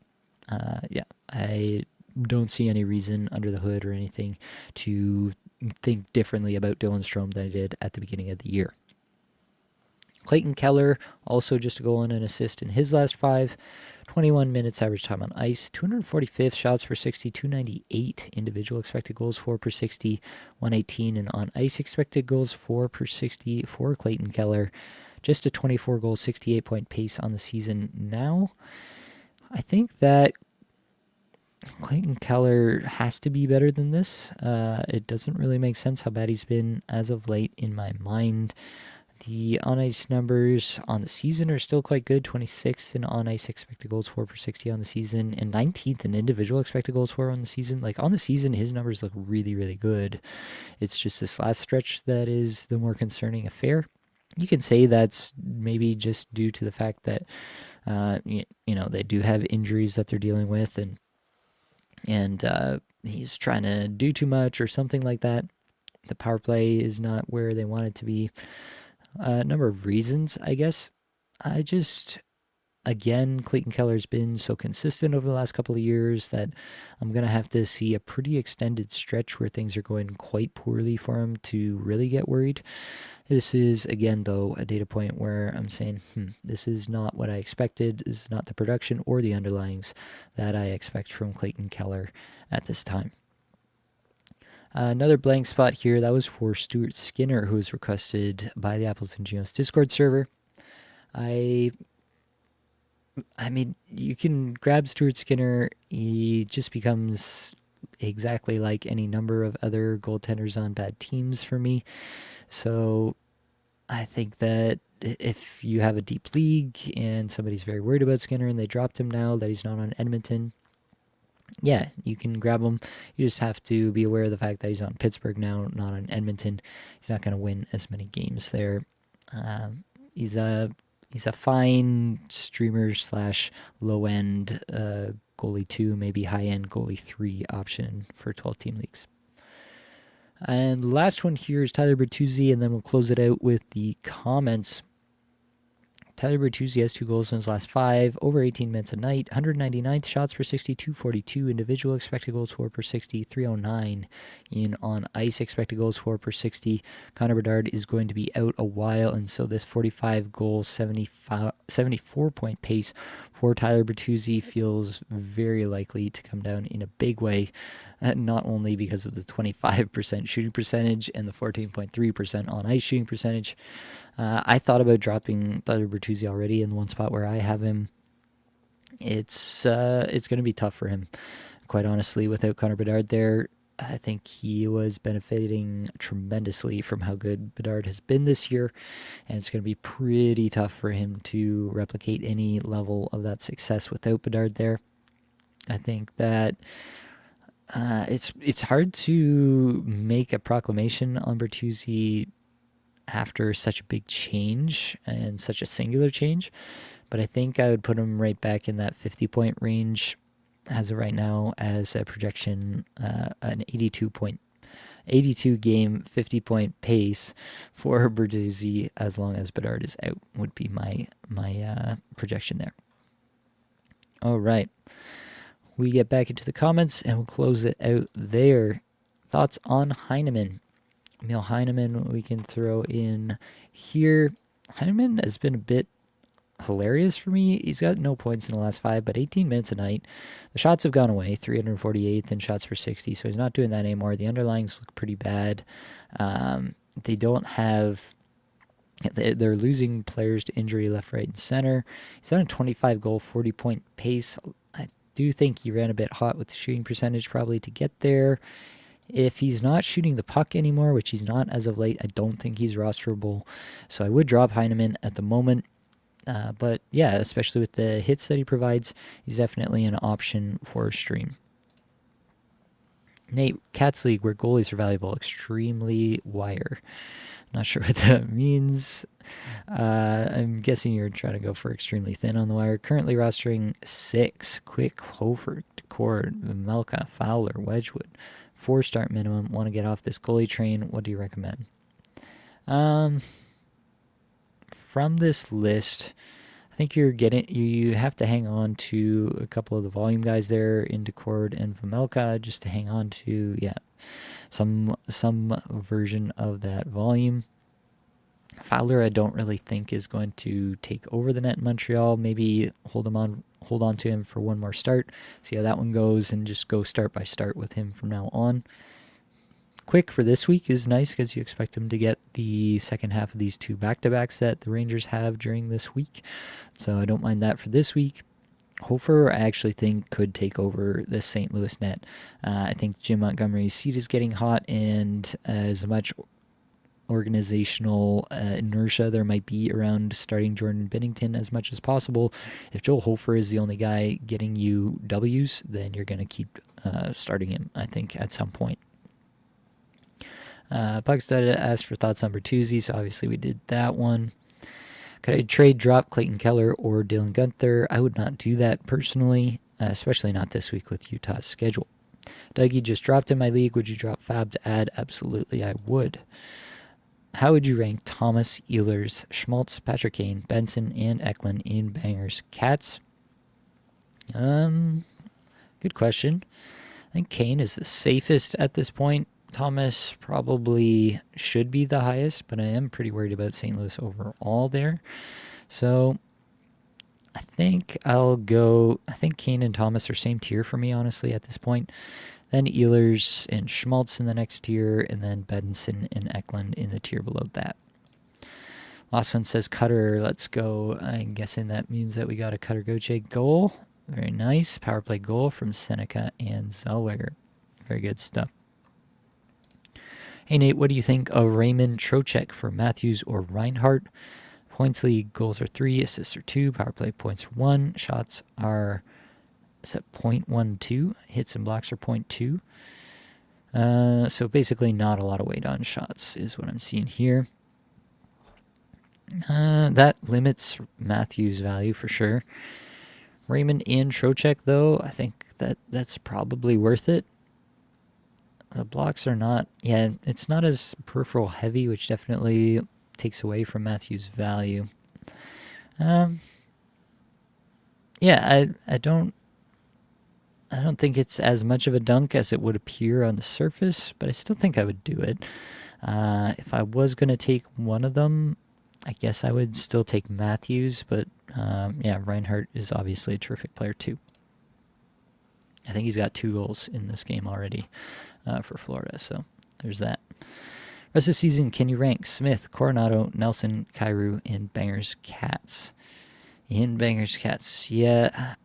I don't see any reason under the hood or anything to think differently about Dylan Strome than I did at the beginning of the year. Clayton Keller, also just a goal and an assist in his last 5. 21 minutes average time on ice, 245th shots per 60, 298 individual expected goals for per 60, 118 in on ice expected goals for per 60 for Clayton Keller. Just a 24 goal, 68 point pace on the season now. I think that Clayton Keller has to be better than this. It doesn't really make sense how bad he's been as of late in my mind. The on-ice numbers on the season are still quite good. 26th in on-ice expected goals for per 60 on the season, and 19th in individual expected goals for on the season. Like, on the season, his numbers look really, really good. It's just this last stretch that is the more concerning affair. You can say that's maybe just due to the fact that, they do have injuries that they're dealing with, and he's trying to do too much or something like that. The power play is not where they want it to be. A number of reasons, I guess. Again, Clayton Keller's been so consistent over the last couple of years that I'm going to have to see a pretty extended stretch where things are going quite poorly for him to really get worried. This is, again, though, a data point where I'm saying, this is not what I expected. This is not the production or the underlyings that I expect from Clayton Keller at this time. Another blank spot here, that was for Stuart Skinner, who was requested by the Apples and Ginos Discord server. I mean, you can grab Stuart Skinner. He just becomes exactly like any number of other goaltenders on bad teams for me. So I think that if you have a deep league and somebody's very worried about Skinner and they dropped him now that he's not on Edmonton, yeah, you can grab him. You just have to be aware of the fact that he's on Pittsburgh now, not on Edmonton. He's not going to win as many games there. He's a fine streamer / low end goalie 2, maybe high end goalie 3 option for 12-team leagues. And the last one here is Tyler Bertuzzi, and then we'll close it out with the comments. Tyler Bertuzzi has 2 goals in his last 5, over 18 minutes a night, 199th shots per 60, 242 individual expected goals for per 60, 309 in on ice expected goals for per 60. Connor Bedard is going to be out a while, and so this 45 goal, 74 point pace for Tyler Bertuzzi feels very likely to come down in a big way, not only because of the 25% shooting percentage and the 14.3% on ice shooting percentage. I thought about dropping Tyler Bertuzzi already in the one spot where I have him. It's going to be tough for him, quite honestly, without Connor Bedard there. I think he was benefiting tremendously from how good Bedard has been this year, and it's going to be pretty tough for him to replicate any level of that success without Bedard there. I think that it's hard to make a proclamation on Bertuzzi after such a big change and such a singular change, but I think I would put him right back in that 50-point range as of right now as a projection, an 82 game, 50-point pace for Bertuzzi as long as Bedard is out would be my projection there. All right. We get back into the comments and we'll close it out there. Thoughts on Heineman? Emil Heineman we can throw in here. Heineman has been a bit hilarious for me. He's got no points in the last 5, but 18 minutes a night. The shots have gone away, 348th in shots per 60, so he's not doing that anymore. The underlyings look pretty bad. They don't have... They're losing players to injury left, right, and center. He's on a 25-goal, 40-point pace. I do think he ran a bit hot with the shooting percentage probably to get there. If he's not shooting the puck anymore, which he's not as of late, I don't think he's rosterable. So I would drop Heineman at the moment. But yeah, especially with the hits that he provides, he's definitely an option for a stream. Nate, Cats League, where goalies are valuable, extremely wire. Not sure what that means. I'm guessing you're trying to go for extremely thin on the wire. Currently rostering 6. Quick, Hofer, Cord, Melka, Fowler, Wedgwood. 4 start minimum. Want to get off this goalie train. What do you recommend? From this list, I think you have to hang on to a couple of the volume guys there in Decord and Vamelka just to hang on to some version of that volume. Fowler I don't really think is going to take over the net in Montreal. Maybe hold on to him for one more start, see how that one goes, and just go start by start with him from now on. Quick for this week is nice because you expect him to get the second half of these 2 back-to-backs that the Rangers have during this week. So I don't mind that for this week. Hofer, I actually think, could take over the St. Louis net. I think Jim Montgomery's seat is getting hot, and as much organizational inertia there might be around starting Jordan Binnington as much as possible, if Joel Hofer is the only guy getting you W's, then you're going to keep starting him, I think, at some point. Puckstead asked for thoughts on Bertuzzi, so obviously we did that one. Could I trade drop Clayton Keller or Dylan Guenther? I would not do that personally, especially not this week with Utah's schedule. Dougie just dropped in my league. Would you drop Fab to add? Absolutely, I would. How would you rank Thomas, Ehlers, Schmaltz, Patrick Kane, Benson, and Eklund in bangers? Cats? Good question. I think Kane is the safest at this point. Thomas probably should be the highest, but I am pretty worried about St. Louis overall there. So I think Kane and Thomas are same tier for me, honestly, at this point. Then Ehlers and Schmaltz in the next tier, and then Benson and Eklund in the tier below that. Last one says Cutter, let's go. I'm guessing that means that we got a Cutter Gauthier goal. Very nice. Power play goal from Seneca and Zellweger. Very good stuff. Hey, Nate, what do you think of Raymond Trocheck for Matthews or Reinhart? Points league goals are 3, assists are 2, power play points are 1, shots are 0.12, hits and blocks are 0.2. So basically not a lot of weight on shots is what I'm seeing here. That limits Matthews' value for sure. Raymond and Trocheck, though, I think that's probably worth it. The blocks are not, yeah, it's not as peripheral heavy, which definitely takes away from Matthews' value. Yeah, I don't think it's as much of a dunk as it would appear on the surface, but I still think I would do it. If I was going to take one of them, I guess I would still take Matthews, but yeah, Reinhardt is obviously a terrific player too. I think he's got 2 goals in this game already for Florida, so there's that. Rest of the season, can you rank Smith, Coronado, Nelson, Kyrou, and Bangers Cats? In Bangers Cats, yeah.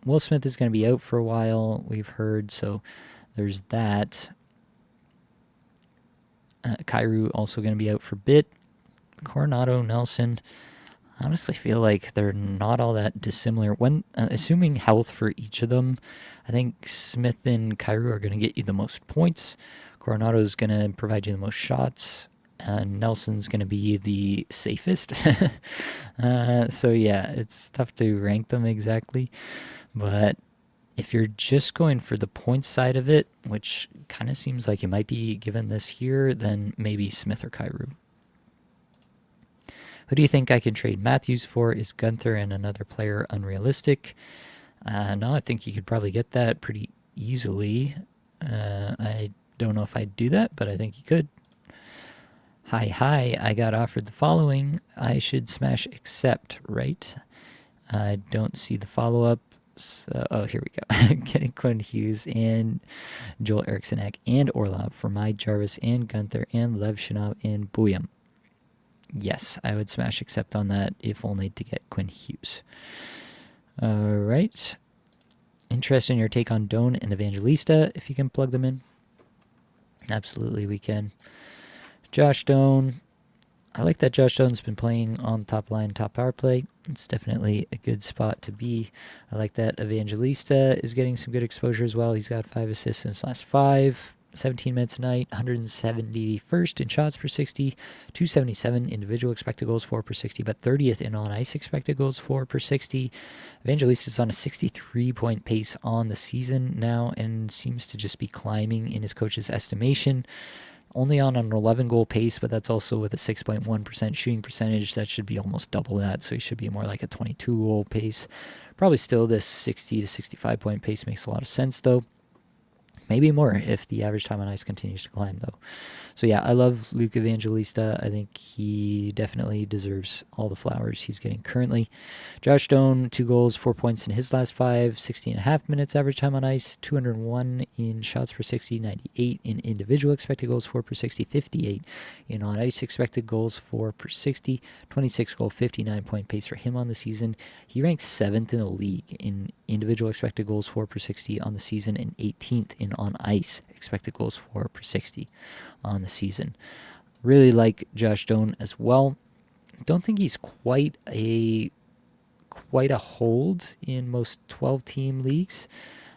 Will Smith is going to be out for a while, we've heard, so there's that. Kyrou also going to be out for a bit. Coronado, Nelson, I honestly feel like they're not all that dissimilar. When assuming health for each of them, I think Smith and Kyrou are going to get you the most points. Coronado is going to provide you the most shots. Nelson's going to be the safest. So yeah, it's tough to rank them exactly. But if you're just going for the points side of it, which kind of seems like you might be given this here, then maybe Smith or Kyrou. Who do you think I can trade Matthews for? Is Gunther and another player unrealistic? No, I think you could probably get that pretty easily. I don't know if I'd do that, but I think you could. Hi, I got offered the following. I should smash accept, right? I don't see the follow-up. So, oh, here we go. Getting Quinn Hughes and Joel Eriksson and Orlov for my Jarvis and Gunther and Lev Shinov and Buyam. Yes, I would smash accept on that, if only to get Quinn Hughes. All right. Interested in your take on Doan and Evangelista, if you can plug them in. Absolutely, we can. Josh Doan. I like that Josh Doan's been playing on the top line, top power play. It's definitely a good spot to be. I like that Evangelista is getting some good exposure as well. He's got 5 assists in his last 5. 17 minutes a night, 171st in shots per 60, 277 individual expected goals for per 60, but 30th in on-ice expected goals for per 60. Evangelista's on a 63-point pace on the season now and seems to just be climbing in his coach's estimation. Only on an 11-goal pace, but that's also with a 6.1% shooting percentage. That should be almost double that, so he should be more like a 22-goal pace. Probably still this 60 to 65-point pace makes a lot of sense, though. Maybe more if the average time on ice continues to climb, though. So, yeah, I love Luke Evangelista. I think he definitely deserves all the flowers he's getting currently. Josh Doan, 2 goals, 4 points in his last 5, 60.5 minutes average time on ice, 201 in shots per 60, 98 in individual expected goals for per 60, 58 in on-ice expected goals for per 60, 26-goal, 59-point pace for him on the season. He ranks 7th in the league in individual expected goals for per 60 on the season and 18th in on-ice expected goals for per 60 on the season. Really like Josh Doan as well. Don't think he's quite a hold in most 12-team leagues.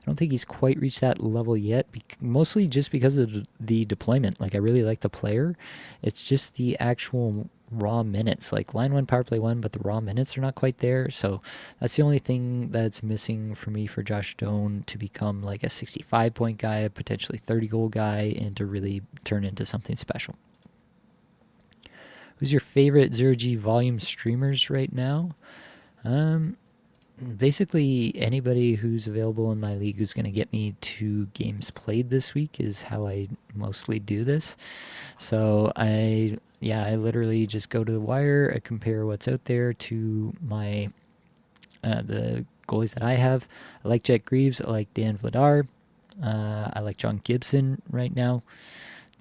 I don't think he's quite reached that level yet, mostly just because of the deployment. Like, I really like the player. It's just the actual raw minutes. Like, line 1, power play 1, but the raw minutes are not quite there. So that's the only thing that's missing for me for Josh Doan to become like a 65-point guy, a potentially 30-goal guy, and to really turn into something special. Who's your favorite 0G volume streamers right now? Basically anybody who's available in my league who's going to get me 2 games played this week is how I mostly do this. So I literally just go to the wire, I compare what's out there to my the goalies that I have. I like Jet Greaves, I like Dan Vladar, I like John Gibson right now.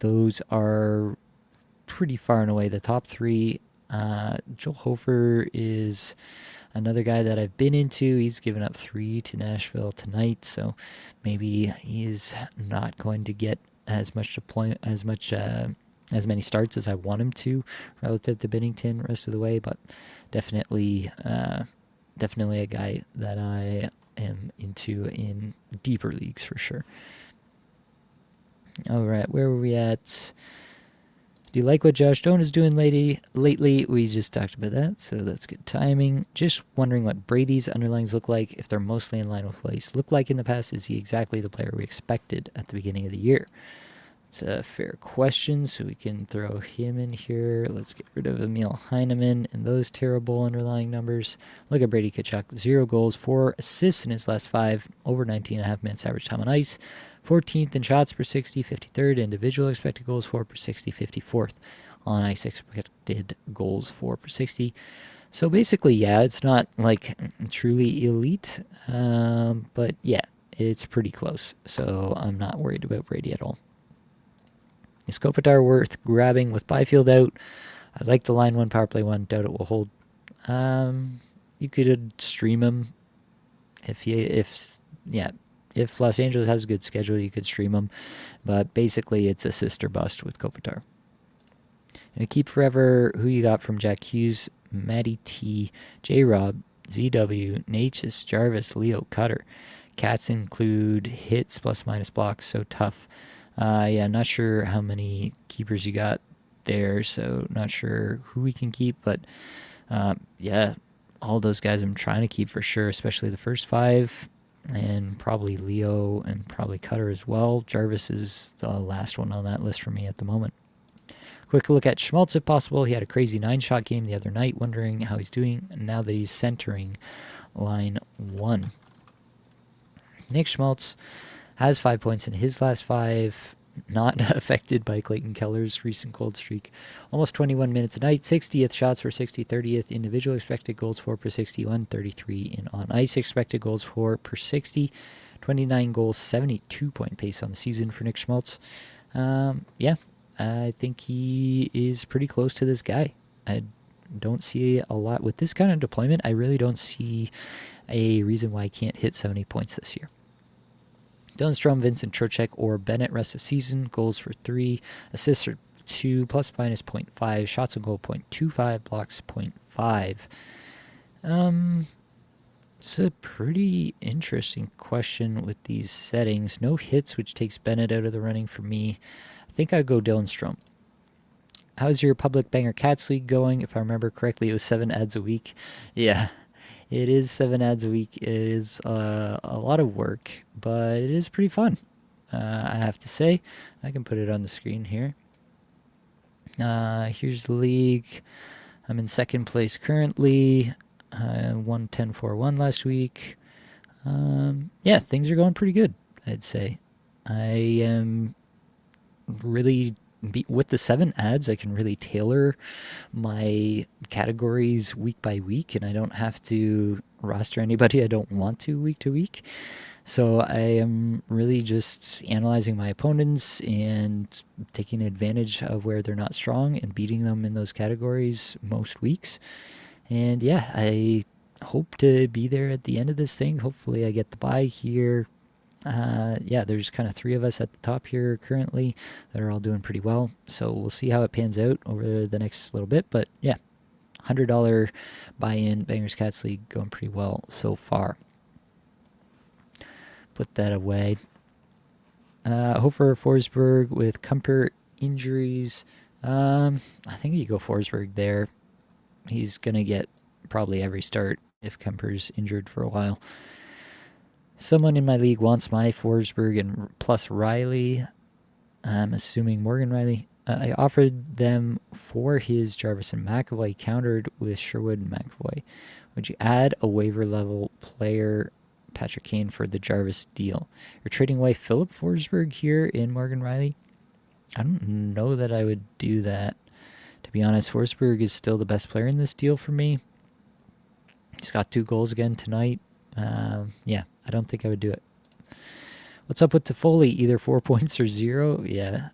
Those are pretty far and away the top 3. Joel Hofer is another guy that I've been into. He's given up 3 to Nashville tonight, so maybe he's not going to get as much deployment, as many starts as I want him to relative to Binnington rest of the way, but definitely a guy that I am into in deeper leagues for sure. All right, where were we at? Do you like what Josh Doan is doing lately? We just talked about that, so that's good timing. Just wondering what Brady's underlings look like, if they're mostly in line with what he's looked like in the past. Is he exactly the player we expected at the beginning of the year? It's a fair question, so we can throw him in here. Let's get rid of Emil Heineman and those terrible underlying numbers. Look at Brady Tkachuk, 0 goals, 4 assists in his last 5, over 19.5 minutes average time on ice. 14th in shots per 60, 53rd individual expected goals for per 60, 54th on ice expected goals for per 60. So basically, yeah, it's not like truly elite, but yeah, it's pretty close. So I'm not worried about Brady at all. Is Kopitar worth grabbing with Byfield out? I like the line 1, power play 1. Doubt it will hold. You could stream him if Los Angeles has a good schedule, you could stream them. But basically, it's assist or bust with Kopitar. And keep forever, who you got from Jack Hughes, Matty T, J-Rob, ZW, Natchez, Jarvis, Leo, Cutter. Cats include hits, plus minus blocks, so tough. Yeah, not sure how many keepers you got there, so not sure who we can keep. But yeah, all those guys I'm trying to keep for sure, especially the first 5. And probably Leo and probably Cutter as well. Jarvis is the last one on that list for me at the moment. Quick look at Schmaltz if possible. He had a crazy 9-shot game the other night. Wondering how he's doing now that he's centering line 1. Nick Schmaltz has 5 points in his last 5. Not affected by Clayton Keller's recent cold streak. Almost 21 minutes a night, 60th shots for 60, 30th individual expected goals for per 61, 33 in on-ice expected goals for per 60, 29 goals, 72-point pace on the season for Nick Schmaltz. Yeah, I think he is pretty close to this guy. I don't see a lot with this kind of deployment. I really don't see a reason why he can't hit 70 points this year. Dunstrom, Vincent Trocheck, or Bennett rest of season. Goals for 3, assists for 2, plus minus 0.5, shots on goal 0.25, blocks 0.5. It's a pretty interesting question with these settings. No hits, which takes Bennett out of the running for me. I think I'd go Dylan. How's your public banger cats league going? If I remember correctly, it was 7 ads a week. Yeah. It is 7 ads a week. It is a lot of work, but it is pretty fun. I have to say. I can put it on the screen here. Here's the league. I'm in second place currently. Won 10-4-1 last week. Yeah, things are going pretty good, I'd say. I am really... with the 7 ads, I can really tailor my categories week by week, and I don't have to roster anybody I don't want to week. So I am really just analyzing my opponents and taking advantage of where they're not strong and beating them in those categories most weeks. And yeah, I hope to be there at the end of this thing. Hopefully I get the bye here. Yeah, there's kind of 3 of us at the top here currently that are all doing pretty well. So we'll see how it pans out over the next little bit. But yeah, $100 buy-in Bangers Cats League going pretty well so far. Put that away. Hofer Forsberg with Kumper injuries. I think you go Forsberg there. He's going to get probably every start if Kumper's injured for a while. Someone in my league wants my Forsberg and plus Riley. I'm assuming Morgan Riley. I offered them for his Jarvis and McAvoy, countered with Sherwood and McAvoy. Would you add a waiver level player, Patrick Kane, for the Jarvis deal? You're trading away Philip Forsberg here in Morgan Riley? I don't know that I would do that. To be honest, Forsberg is still the best player in this deal for me. He's got 2 goals again tonight. Yeah, I don't think I would do it. What's up with Toffoli? Either 4 points or 0? Yeah.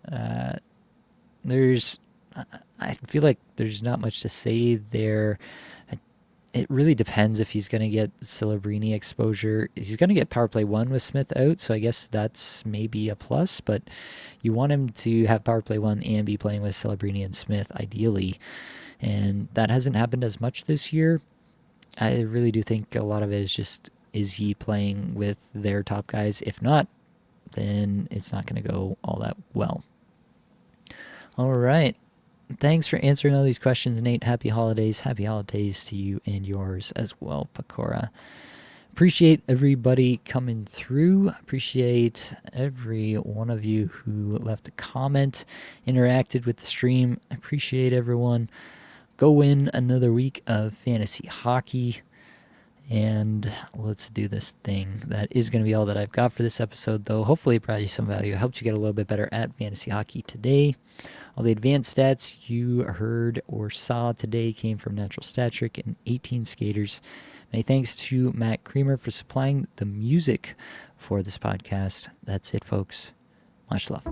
I feel like there's not much to say there. It really depends if he's going to get Celebrini exposure. He's going to get power play 1 with Smith out, so I guess that's maybe a plus, but you want him to have power play 1 and be playing with Celebrini and Smith, ideally, and that hasn't happened as much this year. I really do think a lot of it is just, is he playing with their top guys? If not, then it's not going to go all that well. All right. thanks for answering all these questions, Nate. Happy holidays. Happy holidays to you and yours as well, Pecora. Appreciate everybody coming through. Appreciate every one of you who left a comment, interacted with the stream. Appreciate everyone. Go win another week of fantasy hockey. And let's do this thing. That is going to be all that I've got for this episode, though. Hopefully it brought you some value. It helped you get a little bit better at fantasy hockey today. All the advanced stats you heard or saw today came from Natural Stat Trick and 18 Skaters. Many thanks to Matt Creamer for supplying the music for this podcast. That's it, folks. Much love.